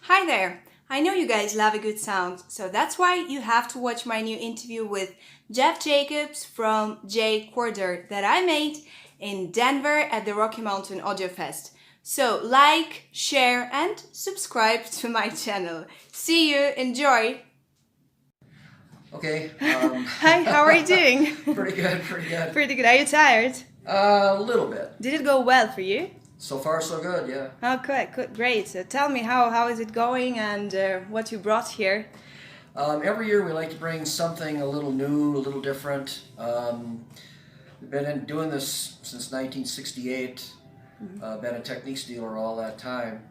Hi there! I know you guys love a good sound, so that's why you have to watch my new interview with Jeff Jacobs from J Quarter that I made in Denver at the Rocky Mountain Audio Fest. So like, share and subscribe to my channel. See you, enjoy! Okay. Hi, how are you doing? Pretty good, pretty good. Pretty good. Are you tired? A little bit. Did it go well for you? So far, so good, yeah. Okay, good, great. So tell me how is it going and what you brought here? Every year we like to bring something a little new, a little different. We've been doing this since 1968. Been a Techniques dealer all that time.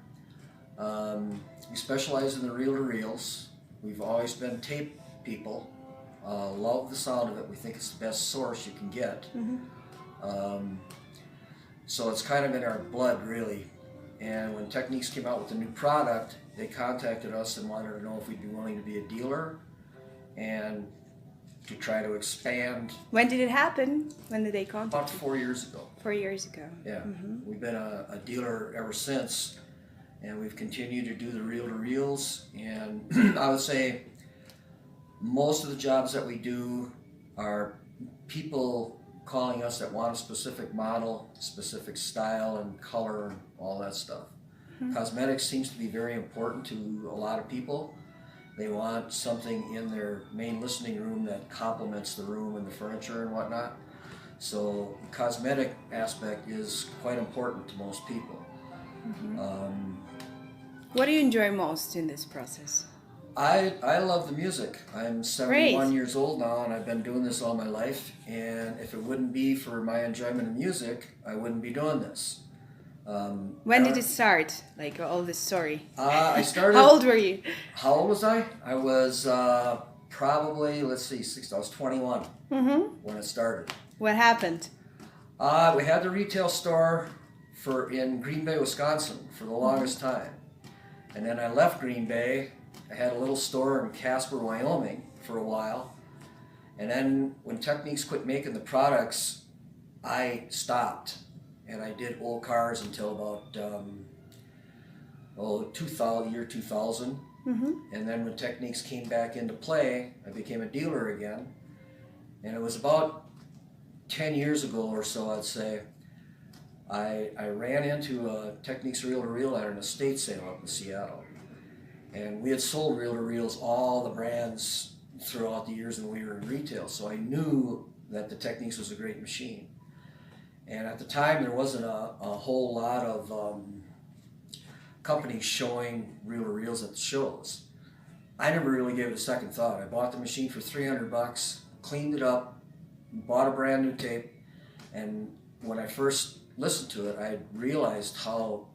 We specialize in the reel-to-reels. We've always been tape people. Love the sound of it. We think it's the best source you can get. So it's kind of in our blood, really. And when Techniques came out with a new product, they contacted us and wanted to know if we'd be willing to be a dealer and to try to expand. When did it happen? When did they contact About you? 4 years ago. 4 years ago. Yeah. We've been a dealer ever since, and we've continued to do the reel-to-reels. And I would say most of the jobs that we do are people calling us that want a specific model, specific style and color and all that stuff. Cosmetics seems to be very important to a lot of people. They want something in their main listening room that complements the room and the furniture and whatnot. So the cosmetic aspect is quite important to most people. What do you enjoy most in this process? I love the music. I'm 71 Great. years old now, and I've been doing this all my life. And if it wouldn't be for my enjoyment of music, I wouldn't be doing this. When did it start? Like all this story? I started. How old were you? How old was I? I was probably, let's see, I was 21 when it started. What happened? We had the retail store in Green Bay, Wisconsin for the longest time. And then I left Green Bay. I had a little store in Casper, Wyoming for a while. And then when Techniques quit making the products, I stopped. And I did old cars until about year 2000. And then when Techniques came back into play, I became a dealer again. And it was about 10 years ago or so, I'd say, I ran into a Techniques reel-to-reel at an estate sale up in Seattle. And we had sold reel-to-reels, all the brands throughout the years when we were in retail. So I knew that the Techniques was a great machine. And at the time, there wasn't a whole lot of companies showing reel-to-reels at the shows. I never really gave it a second thought. I bought the machine for $300, cleaned it up, bought a brand new tape, and when I first listened to it, I realized how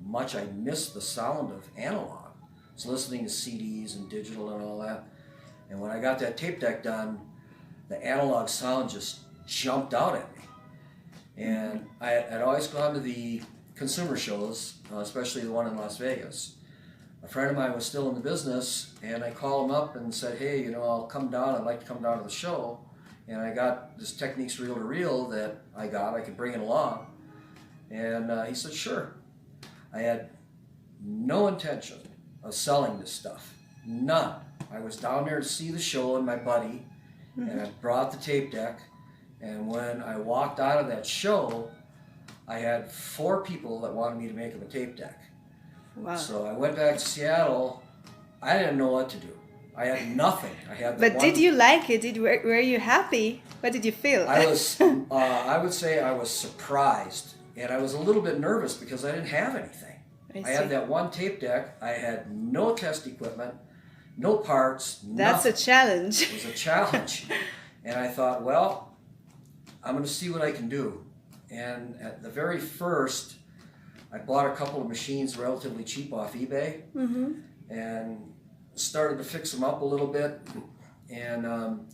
much I missed the sound of analog. So listening to CDs and digital and all that. And when I got that tape deck done, the analog sound just jumped out at me. And I'd always gone to the consumer shows, especially the one in Las Vegas. A friend of mine was still in the business, and I called him up and said, hey, I'll come down, I'd like to come down to the show. And I got this Techniques reel-to-reel that I could bring it along. And he said, sure. I had no intention of selling this stuff. None. I was down there to see the show and my buddy, and I brought the tape deck. And when I walked out of that show, I had 4 people that wanted me to make them a tape deck. Wow. So I went back to Seattle. I didn't know what to do. I had nothing. I had. But did you like it? Were you happy? What did you feel? I was. I would say I was surprised, and I was a little bit nervous because I didn't have anything. I had that one tape deck. I had no test equipment, no parts. That's nothing. a challenge. It was a challenge, and I thought, well, I'm going to see what I can do. And at the very first, I bought a couple of machines relatively cheap off eBay, and started to fix them up a little bit. And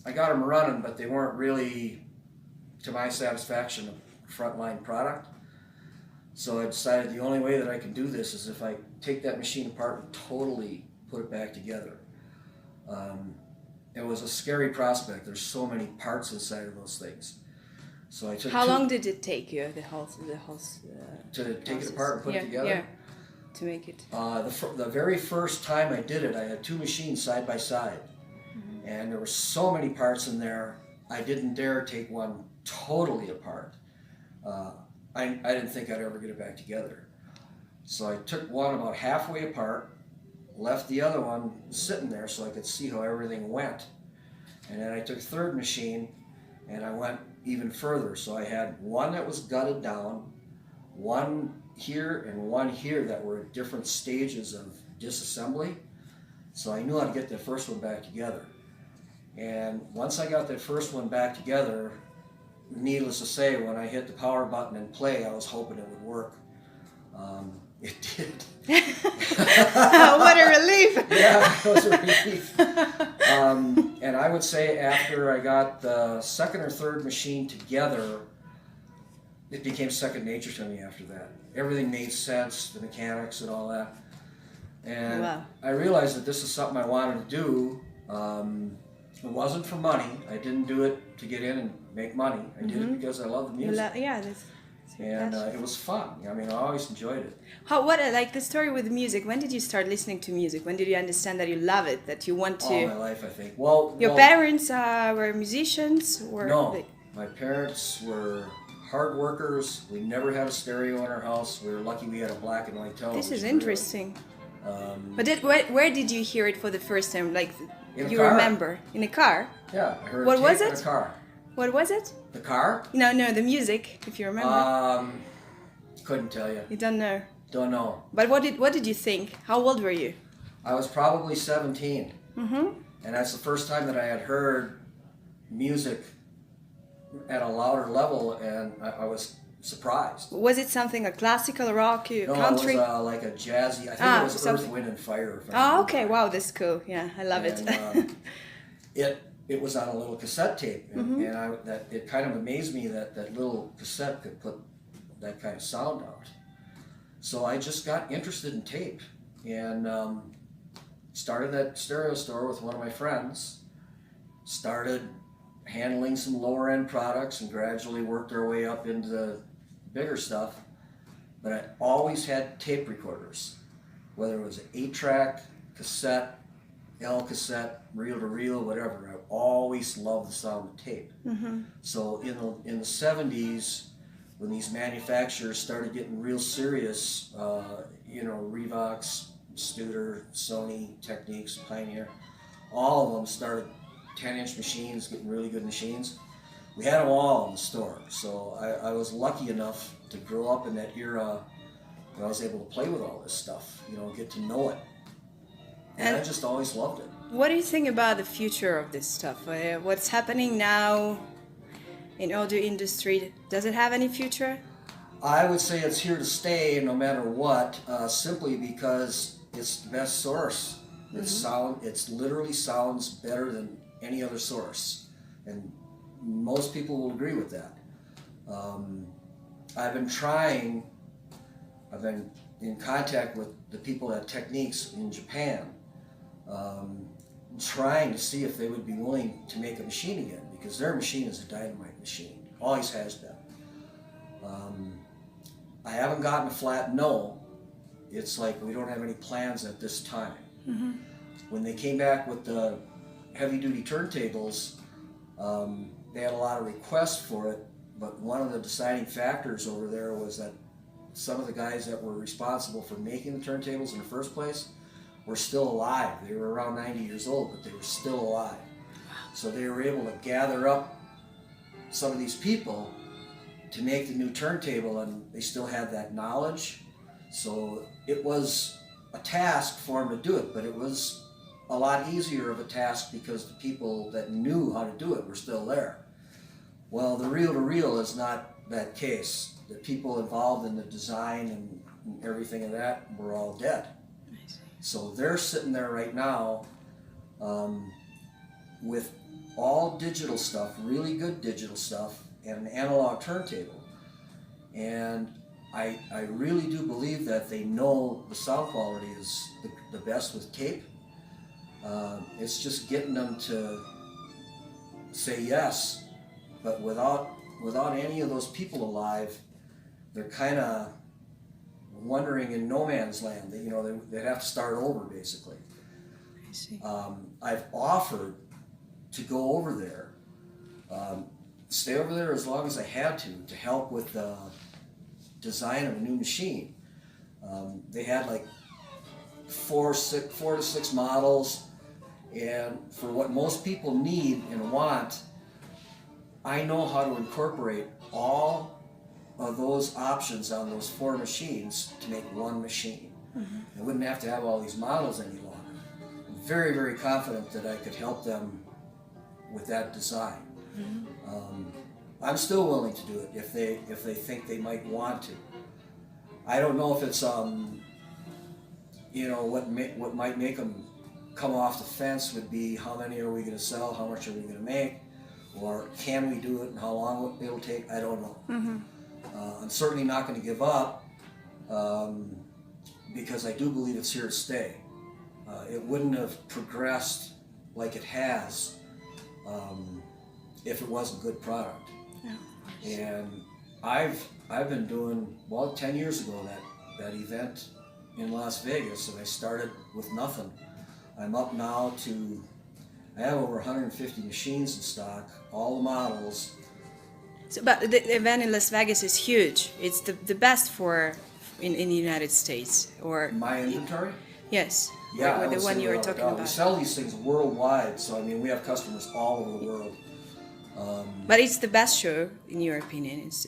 I got them running, but they weren't really, to my satisfaction, a frontline product. So I decided the only way that I can do this is if I take that machine apart and totally put it back together. It was a scary prospect. There's so many parts inside of those things. So I took. How long did it take you, the whole to take it apart and put it together? Yeah. to make it? The very first time I did it, I had two machines side by side. And there were so many parts in there, I didn't dare take one totally apart. I didn't think I'd ever get it back together. So I took one about halfway apart, left the other one sitting there so I could see how everything went. And then I took a third machine and I went even further. So I had one that was gutted down, one here and one here that were at different stages of disassembly. So I knew how to get that first one back together. And once I got that first one back together, needless to say, when I hit the power button and play, I was hoping it would work. It did. What a relief! Yeah, it was a relief. And I would say after I got the second or third machine together, it became second nature to me after that. Everything made sense, the mechanics and all that. And Wow. I realized that this is something I wanted to do. It wasn't for money. I didn't do it to get in and make money. I did it because I love the music. Yeah, that's And it was fun. I mean, I always enjoyed it. Like the story with music? When did you start listening to music? When did you understand that you love it, that you want to? All my life, I think. Well, Your parents were musicians, or no. My parents were hard workers. We never had a stereo in our house. We were lucky we had a black and white television. This is interesting. Really. But where did you hear it for the first time? Like In a you car. remember in a car? Yeah, I heard What tape was in it? a car. What was it? The car? No, the music. If you remember. Couldn't tell you. You don't know. Don't know. But what did you think? How old were you? I was probably 17. Mm-hmm. And that's the first time that I had heard music at a louder level, and I was surprised. Was it something a classical rock, No, country? it was like a jazzy. I think it was something. Earth, Wind, and Fire. If I Oh, remember okay. right. Wow, that's cool. Yeah, I love it. And, it was on a little cassette tape, and, it kind of amazed me that that little cassette could put that kind of sound out. So I just got interested in tape, and started at stereo store with one of my friends. Started handling some lower end products, and gradually worked our way up into the bigger stuff. But I always had tape recorders, whether it was an 8-track, cassette, L cassette, reel to reel, whatever. I always loved the sound of tape. Mm-hmm. So in the 70s, when these manufacturers started getting real serious, Revox, Studer, Sony, Technics, Pioneer, all of them started 10-inch machines, getting really good machines. We had them all in the store. So I was lucky enough to grow up in that era where I was able to play with all this stuff, get to know it. And I just always loved it. What do you think about the future of this stuff? What's happening now in audio industry? Does it have any future? I would say it's here to stay no matter what, simply because it's the best source. It literally sounds better than any other source. And most people will agree with that. I've been in contact with the people at Technics in Japan, trying to see if they would be willing to make a machine again, because their machine is a dynamite machine, always has been. I haven't gotten a flat no. It's like we don't have any plans at this time. Mm-hmm. When they came back with the heavy-duty turntables, they had a lot of requests for it, but one of the deciding factors over there was that some of the guys that were responsible for making the turntables in the first place were still alive. They were around 90 years old, but they were still alive. So they were able to gather up some of these people to make the new turntable, and they still had that knowledge. So it was a task for them to do it, but it was a lot easier of a task because the people that knew how to do it were still there. Well, the reel-to-reel is not that case. The people involved in the design and everything of that were all dead. So they're sitting there right now with all digital stuff, really good digital stuff, and an analog turntable. And I really do believe that they know the sound quality is the best with tape. It's just getting them to say yes, but without any of those people alive, they're kind of, wondering in no man's land. That, they'd have to start over basically. I see. I've offered to go over there, stay over there as long as I had to help with the design of a new machine. They had like four to six models, and for what most people need and want, I know how to incorporate all of those options on those 4 machines to make one machine. I wouldn't have to have all these models any longer. I'm very, very confident that I could help them with that design. I'm still willing to do it if they think they might want to. I don't know if it's what might make them come off the fence would be how many are we going to sell, how much are we going to make, or can we do it and how long it'll take. I don't know. I'm certainly not going to give up because I do believe it's here to stay. It wouldn't have progressed like it has if it wasn't a good product. And I've been doing, 10 years ago that event in Las Vegas, and I started with nothing. I'm up now to, I have over 150 machines in stock, all the models. So, but the event in Las Vegas is huge. It's the best in the United States, or my inventory? Yes. Yeah, or the one you were talking about. We sell these things worldwide, so I mean we have customers all over the world. But it's the best show, in your opinion. It's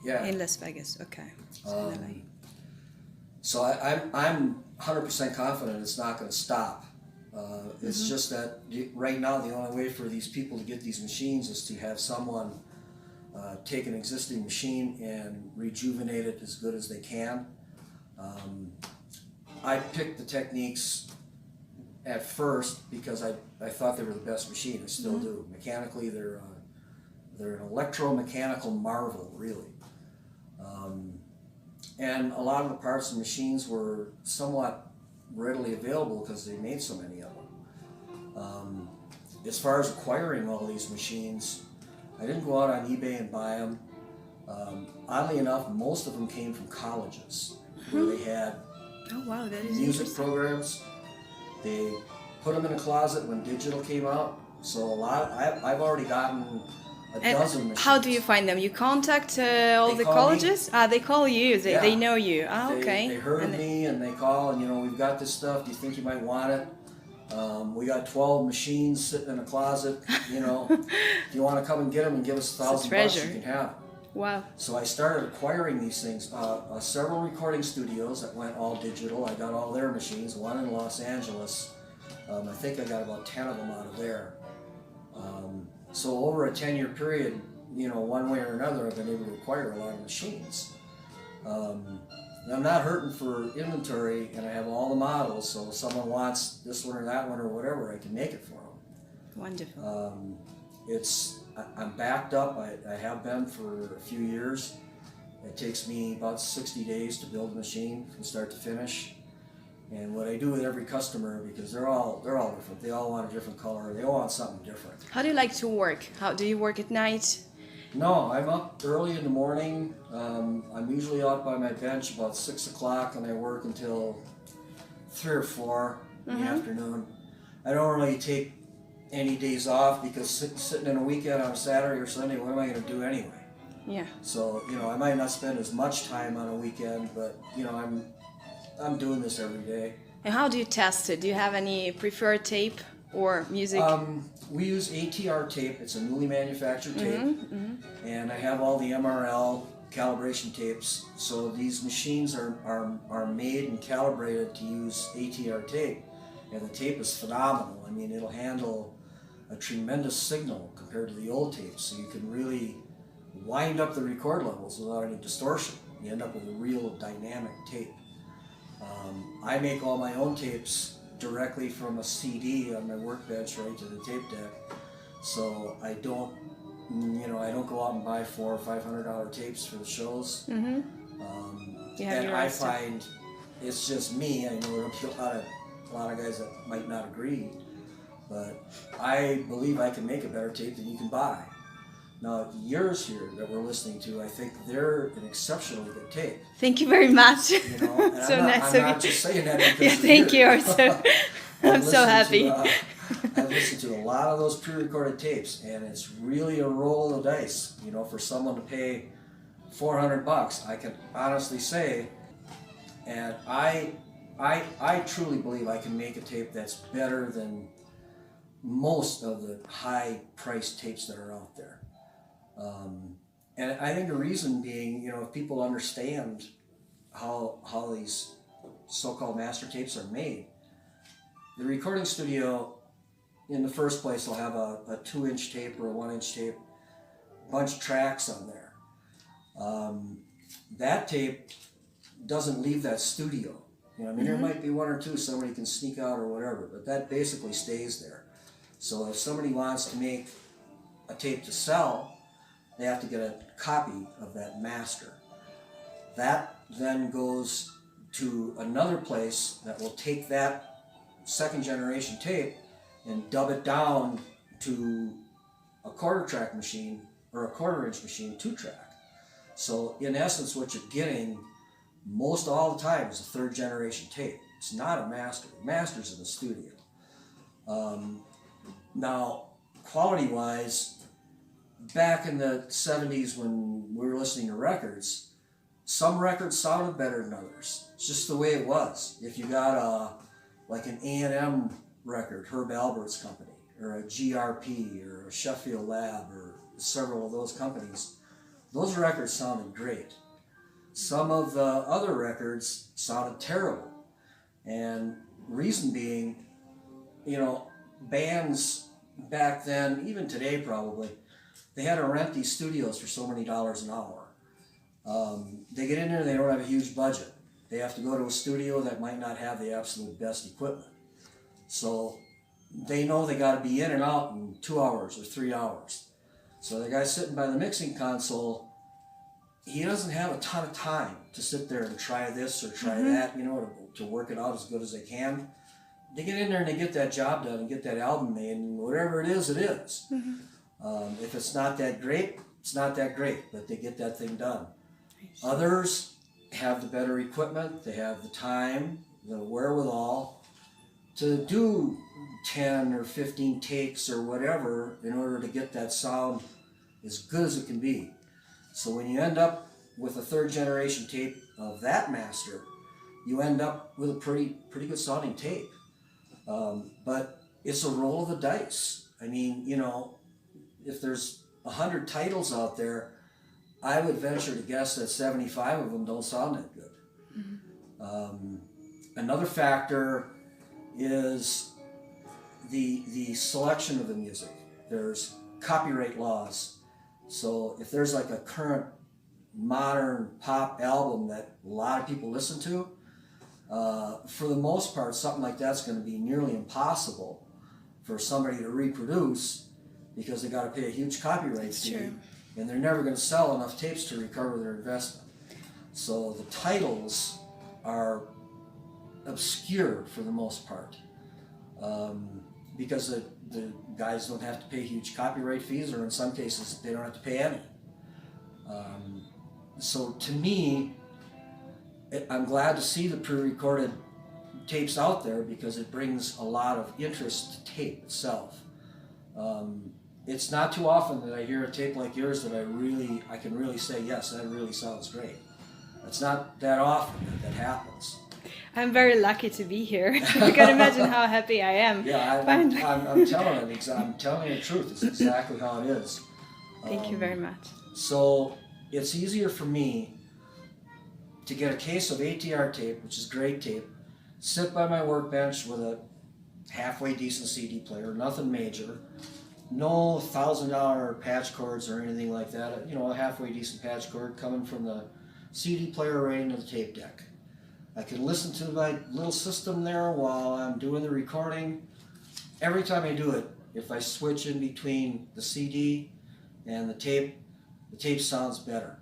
Yeah. in Las Vegas. Okay. So I'm 100% confident it's not going to stop. It's just that right now the only way for these people to get these machines is to have someone take an existing machine and rejuvenate it as good as they can. I picked the techniques at first because I thought they were the best machine. I still do. Mechanically, they're an electromechanical marvel, really. And a lot of the parts and machines were somewhat readily available because they made so many of them. As far as acquiring all these machines, I didn't go out on eBay and buy them. Oddly enough, most of them came from colleges where they had music programs. They put them in a closet when digital came out. So I've already gotten a dozen machines. How do you find them? You contact all the colleges? They call you. They know you. Okay. They heard of me and they call and we've got this stuff. Do you think you might want it? We got 12 machines sitting in a closet. If you want to come and get them and give us $1,000, you can have them. Wow. So I started acquiring these things. Several recording studios that went all digital. I got all their machines. One in Los Angeles. I think I got about 10 of them out of there. So over a 10-year period, one way or another, I've been able to acquire a lot of machines. I'm not hurting for inventory, and I have all the models, so if someone wants this one or that one or whatever, I can make it for them. Wonderful. I'm backed up. I have been for a few years. It takes me about 60 days to build a machine from start to finish. And what I do with every customer, because they're all different. They all want a different color. They all want something different. How do you like to work? How do you work at night? No, I'm up early in the morning. I'm usually out by my bench about 6 o'clock, and I work until 3 or 4 in the afternoon. I don't really take any days off because sitting in a weekend on a Saturday or Sunday, what am I going to do anyway? Yeah. So I might not spend as much time on a weekend, but I'm doing this every day. And how do you test it? Do you have any preferred tape or music? We use ATR tape. It's a newly manufactured tape, and I have all the MRL calibration tapes. So these machines are made and calibrated to use ATR tape, and the tape is phenomenal. I mean, it'll handle a tremendous signal compared to the old tapes, so you can really wind up the record levels without any distortion. You end up with a real dynamic tape. I make all my own tapes directly from a CD on my workbench right to the tape deck, so I don't go out and buy $400 or $500 tapes for the shows. And I find it's just me. I know there'll be a lot of guys that might not agree, but I believe I can make a better tape than you can buy. Now, yours here that we're listening to, I think they're an exceptionally good tape. Thank you very much. You know, and So I'm nice not of you. just saying that because Yeah, you're thank you. here. I'm so happy. I've listened to a lot of those pre-recorded tapes, and it's really a roll of the dice. You know, for someone to pay $400, I can honestly say, and I truly believe I can make a tape that's better than most of the high-priced tapes that are out there. And I think the reason being, you know, if people understand how these so-called master tapes are made, the recording studio, in the first place, will have a 2-inch tape or a 1-inch tape, bunch of tracks on there. That tape doesn't leave that studio. You know, I mean, there might be one or two somebody can sneak out or whatever, but that basically stays there. So if somebody wants to make a tape to sell, they have to get a copy of that master. That then goes to another place that will take that second generation tape and dub it down to a 1/4 track machine or a 1/4 inch machine, 2-track. So in essence, what you're getting most all the time is a 3rd generation tape. It's not a master. The master's in the studio. Now, quality-wise, back in the 70s when we were listening to records, some records sounded better than others. It's just the way it was. If you got like an A&M record, Herb Albert's company, or a GRP, or a Sheffield Lab, or several of those companies, those records sounded great. Some of the other records sounded terrible. And reason being, you know, bands back then, even today probably, they had to rent these studios for so many dollars an hour. They get in there, they don't have a huge budget. They have to go to a studio that might not have the absolute best equipment. So they know they got to be in and out in 2 hours or 3 hours. So the guy sitting by the mixing console, he doesn't have a ton of time to sit there and try this or try that, you know, to work it out as good as they can. They get in there and they get that job done and get that album made, and whatever it is, it is. If it's not that great, it's not that great, but they get that thing done. Others have the better equipment, they have the time, the wherewithal to do 10 or 15 takes or whatever in order to get that sound as good as it can be. So when you end up with a 3rd generation tape of that master, you end up with a pretty good sounding tape. But it's a roll of the dice. I mean, you know, if there's 100 titles out there, I would venture to guess that 75 of them don't sound that good. Another factor is the selection of the music. There's copyright laws. So if there's like a current modern pop album that a lot of people listen to, for the most part, something like that's going to be nearly impossible for somebody to reproduce because they got to pay a huge copyright fee, and they're never going to sell enough tapes to recover their investment. So the titles are obscure for the most part, because the guys don't have to pay huge copyright fees, or in some cases they don't have to pay any. So to me, I'm glad to see the pre-recorded tapes out there because it brings a lot of interest to tape itself. It's not too often that I hear a tape like yours that I can really say, yes, that really sounds great. It's not that often that happens. I'm very lucky to be here. You can imagine how happy I am. Yeah, I'm telling it. I'm telling you the truth. It's exactly how it is. Thank you very much. So it's easier for me to get a case of ATR tape, which is great tape, sit by my workbench with a halfway decent CD player, nothing major, no $1,000 patch cords or anything like that. You know, a halfway decent patch cord coming from the CD player right into the tape deck. I can listen to my little system there while I'm doing the recording. Every time I do it, if I switch in between the CD and the tape sounds better.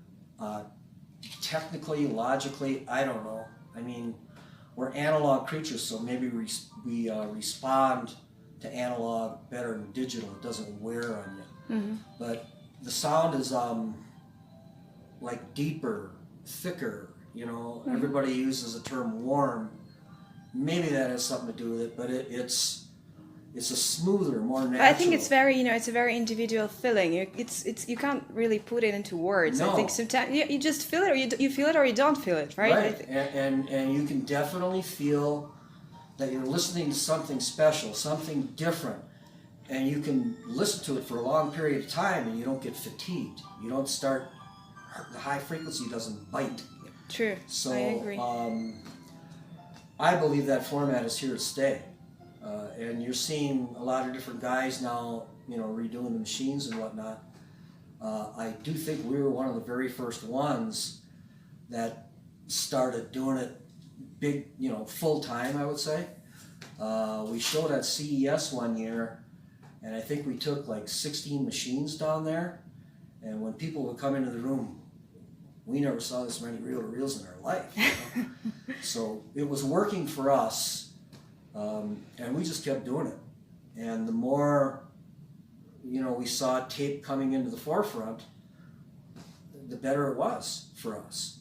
Technically, logically, I don't know. I mean, we're analog creatures, so maybe we respond to analog better than digital. It doesn't wear on you. But the sound is like deeper, thicker. You know, everybody uses the term warm. Maybe that has something to do with it, but it's a smoother, more natural. I think it's very, it's a very individual feeling. You can't really put it into words. No. I think sometimes you just feel it, or you feel it, or you don't feel it, right? Right, and you can definitely feel that you're listening to something special, something different, and you can listen to it for a long period of time, and you don't get fatigued. You don't start. The high frequency doesn't bite. True. So I agree. I believe that format is here to stay. And you're seeing a lot of different guys now, redoing the machines and whatnot. I do think we were one of the very first ones that started doing it big, full time, I would say. We showed at CES one year, and I think we took like 16 machines down there. And when people would come into the room, we never saw this many reel-to-reels in our life. So it was working for us. And we just kept doing it. And the more, we saw tape coming into the forefront, the better it was for us.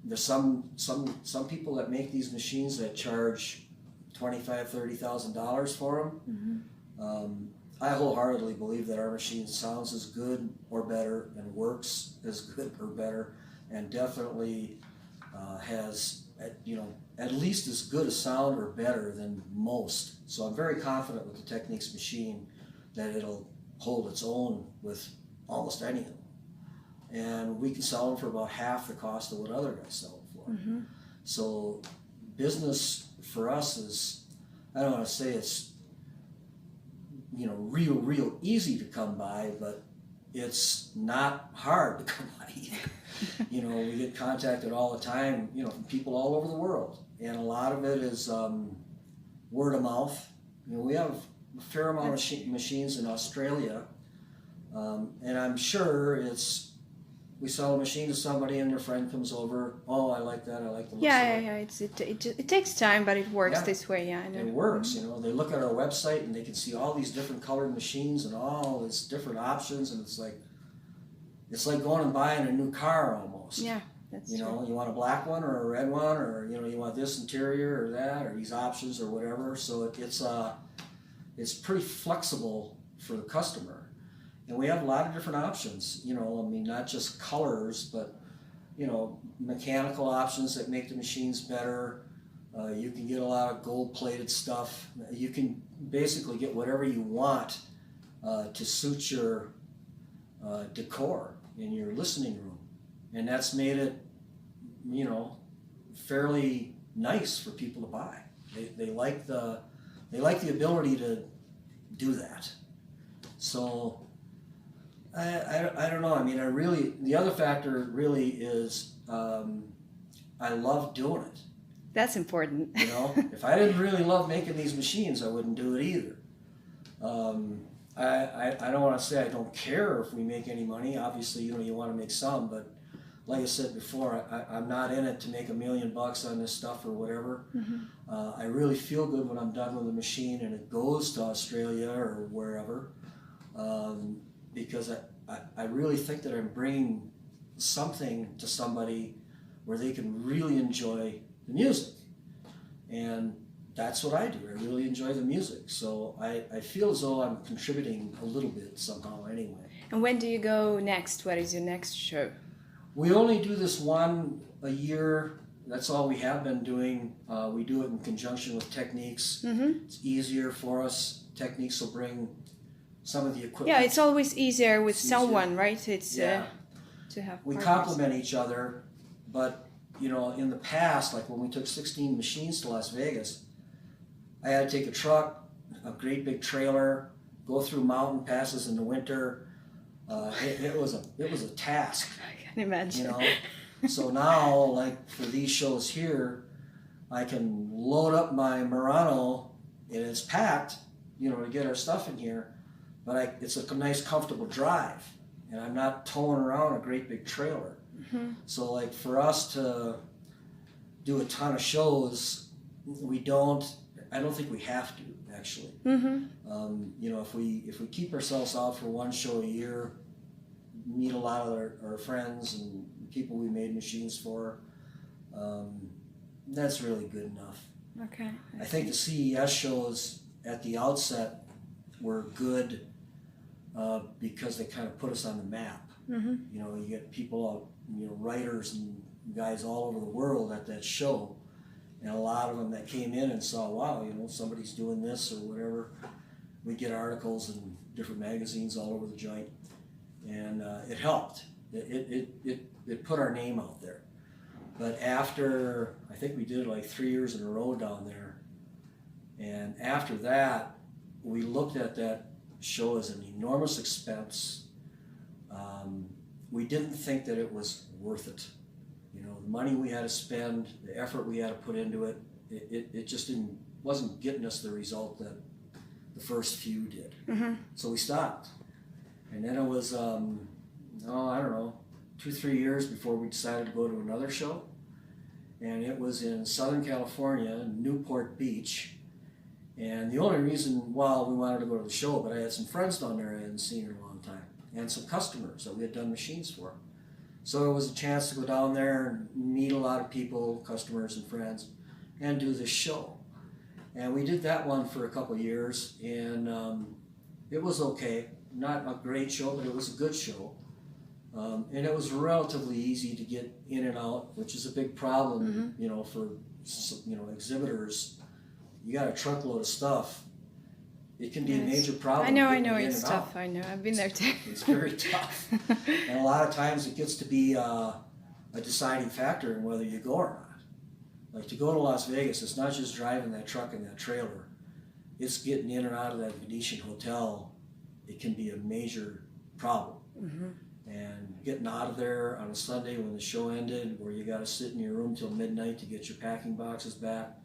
There's some people that make these machines that charge $25,000-$30,000 for them. Mm-hmm. I wholeheartedly believe that our machine sounds as good or better and works as good or better, and definitely has, at least as good a sound or better than most. So I'm very confident with the Techniques machine that it'll hold its own with almost any of them. And we can sell them for about half the cost of what other guys sell them for. Mm-hmm. So business for us is, I don't want to say it's, real easy to come by, but it's not hard to come by either. We get contacted all the time, from people all over the world. And a lot of it is word of mouth. We have a fair amount of machines in Australia. And I'm sure we sell a machine to somebody and their friend comes over. Oh, I like that. I like the looks of it. It takes time, but it works this way. Yeah, I know. It works. They look at our website and they can see all these different colored machines and all these different options, and it's like going and buying a new car almost. Yeah, that's true. You want a black one or a red one, or you want this interior or that, or these options or whatever. So it's pretty flexible for the customer. And we have a lot of different options, not just colors, but, mechanical options that make the machines better. You can get a lot of gold-plated stuff. You can basically get whatever you want to suit your decor in your listening room. And that's made it, fairly nice for people to buy. They like the ability to do that. So I don't know. The other factor really is I love doing it. That's important. If I didn't really love making these machines, I wouldn't do it either. I don't want to say I don't care if we make any money. Obviously, you want to make some, but like I said before, I'm not in it to make $1 million on this stuff or whatever. Mm-hmm. I really feel good when I'm done with the machine and it goes to Australia or wherever. Because I really think that I'm bringing something to somebody where they can really enjoy the music. And that's what I do. I really enjoy the music. So I feel as though I'm contributing a little bit somehow anyway. And when do you go next? What is your next show? We only do this one a year. That's all we have been doing. We do it in conjunction with Techniques. Mm-hmm. It's easier for us. Techniques will bring some of the equipment. Yeah, it's always easier with someone, right? It's to have. We complement each other, but in the past, like when we took 16 machines to Las Vegas, I had to take a truck, a great big trailer, go through mountain passes in the winter. It was a task. I can imagine. So now, like for these shows here, I can load up my Murano and it's packed, to get our stuff in here. But it's a nice, comfortable drive, and I'm not towing around a great big trailer. Mm-hmm. So, like for us to do a ton of shows, we don't. I don't think we have to, actually. You know, if we keep ourselves out for one show a year, meet a lot of our friends and people we made machines for, that's really good enough. Okay. I think the CES shows at the outset were good because they kind of put us on the map. You know, you get people out, you know, writers and guys all over the world at that show, and a lot of them that came in and saw, wow, you know, somebody's doing this or whatever. We get articles in different magazines all over the joint, and it helped. It put our name out there. But after, I think we did like 3 years in a row down there, and after that, we looked at that show as an enormous expense. We didn't think that it was worth it. You know, the money we had to spend, the effort we had to put into it, it just wasn't getting us the result that the first few did. So we stopped. And then it was, I don't know, 2-3 years before we decided to go to another show. And it was in Southern California, Newport Beach. And the only reason why we wanted to go to the show, but I had some friends down there I hadn't seen in a long time, and some customers that we had done machines for. So it was a chance to go down there and meet a lot of people, customers and friends, and do this show. And we did that one for a couple of years, and it was okay. Not a great show, but it was a good show. And it was relatively easy to get in and out, which is a big problem, you know, for, you know, exhibitors. You got a truckload of stuff. It can be a major problem. I know, it's tough. I know, I've been there too. It's very tough. And a lot of times it gets to be a deciding factor in whether you go or not. Like to go to Las Vegas, it's not just driving that truck and that trailer. It's getting in and out of that Venetian hotel. It can be a major problem. And getting out of there on a Sunday when the show ended, where you got to sit in your room till midnight to get your packing boxes back,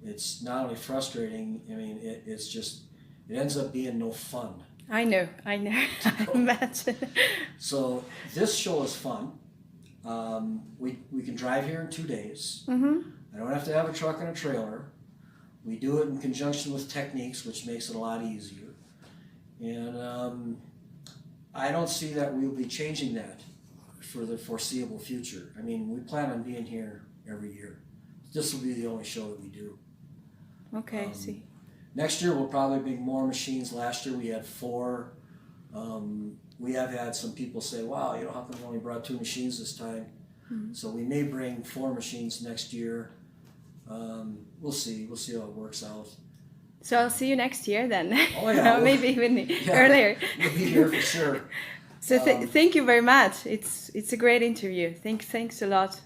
it's not only frustrating, I mean, it's just, it ends up being no fun. I know, I imagine. So this show is fun. We can drive here in 2 days. I don't have to have a truck and a trailer. We do it in conjunction with Techniques, which makes it a lot easier. And I don't see that we'll be changing that for the foreseeable future. I mean, we plan on being here every year. This will be the only show that we do. Okay, I see. Next year we'll probably bring more machines. Last year we had 4. We have had some people say, wow, you know, how come we only brought 2 machines this time? So we may bring 4 machines next year. We'll see. We'll see how it works out. So I'll see you next year then. Oh yeah. Maybe even earlier. You'll be here for sure. So thank you very much. It's a great interview. Thanks a lot.